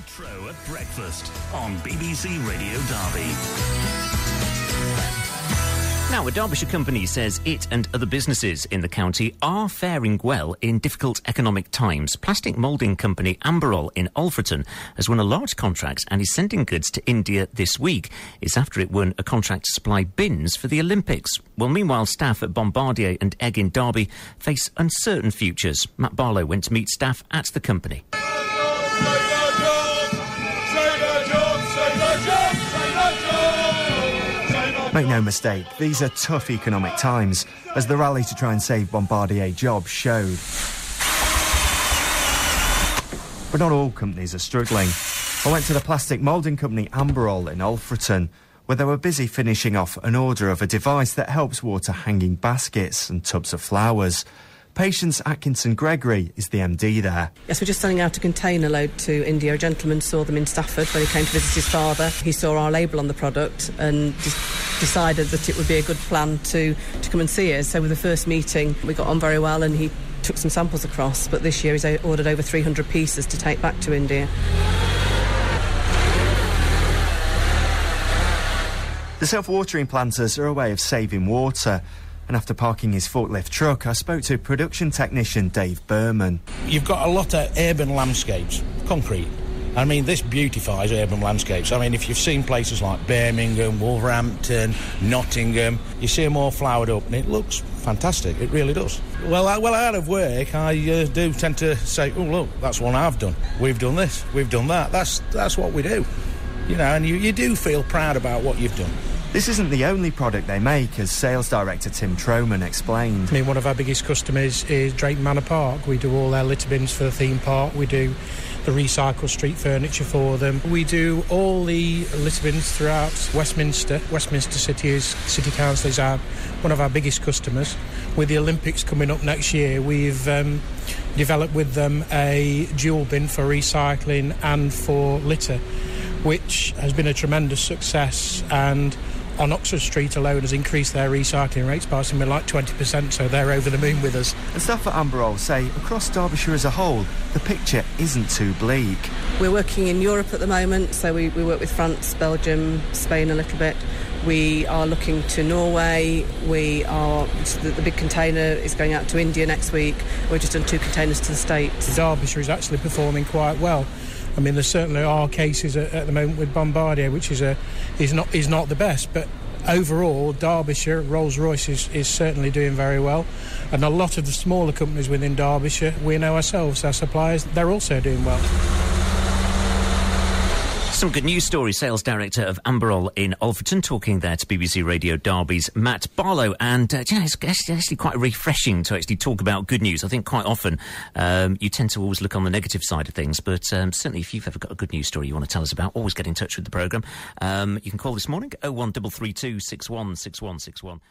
Tro at breakfast on BBC Radio Derby. Now, a Derbyshire company says it and other businesses in the county are faring well in difficult economic times. Plastic moulding company Amberol in Alfreton has won a large contract and is sending goods to India this week. It's after it won a contract to supply bins for the Olympics. Well, meanwhile, staff at Bombardier and Egg in Derby face uncertain futures. Matt Barlow went to meet staff at the company. Make no mistake, these are tough economic times, as the rally to try and save Bombardier jobs showed. But not all companies are struggling. I went to the plastic moulding company Amberol in Alfreton, where they were busy finishing off an order of a device that helps water hanging baskets and tubs of flowers. Patience Atkinson-Gregory is the MD there. Yes, we're just sending out a container load to India. A gentleman saw them in Stafford when he came to visit his father. He saw our label on the product and decided that it would be a good plan to come and see us. So with the first meeting, we got on very well and he took some samples across. But this year he's ordered over 300 pieces to take back to India. The self-watering planters are a way of saving water. And after parking his forklift truck, I spoke to production technician Dave Berman. You've got a lot of urban landscapes, concrete. I mean, this beautifies urban landscapes. I mean, if you've seen places like Birmingham, Wolverhampton, Nottingham, you see them all flowered up and it looks fantastic. It really does. Well, out of work, I do tend to say, oh, look, that's one I've done. We've done this, we've done that. That's what we do. You know, and you do feel proud about what you've done. This isn't the only product they make, as sales director Tim Trowman explained. I mean, one of our biggest customers is Drayton Manor Park. We do all their litter bins for the theme park. We do the recycled street furniture for them. We do all the litter bins throughout Westminster. Westminster City Council is one of our biggest customers. With the Olympics coming up next year, we've developed with them a dual bin for recycling and for litter, which has been a tremendous success, and on Oxford Street alone has increased their recycling rates by something like 20%, so they're over the moon with us. And staff at Amberol say across Derbyshire as a whole, the picture isn't too bleak. We're working in Europe at the moment, so we work with France, Belgium, Spain a little bit. We are looking to Norway. The big container is going out to India next week. We've just done 2 containers to the States. Derbyshire is actually performing quite well. I mean, there certainly are cases at the moment with Bombardier, which is not the best, but overall, Derbyshire, Rolls-Royce is certainly doing very well. And a lot of the smaller companies within Derbyshire, we know ourselves, our suppliers, they're also doing well. Some good news stories. Sales director of Amberol in Alfreton talking there to BBC Radio Derby's Matt Barlow. And it's actually quite refreshing to actually talk about good news. I think quite often you tend to always look on the negative side of things, but certainly if you've ever got a good news story you want to tell us about, always get in touch with the programme. You can call this morning 01332 616161.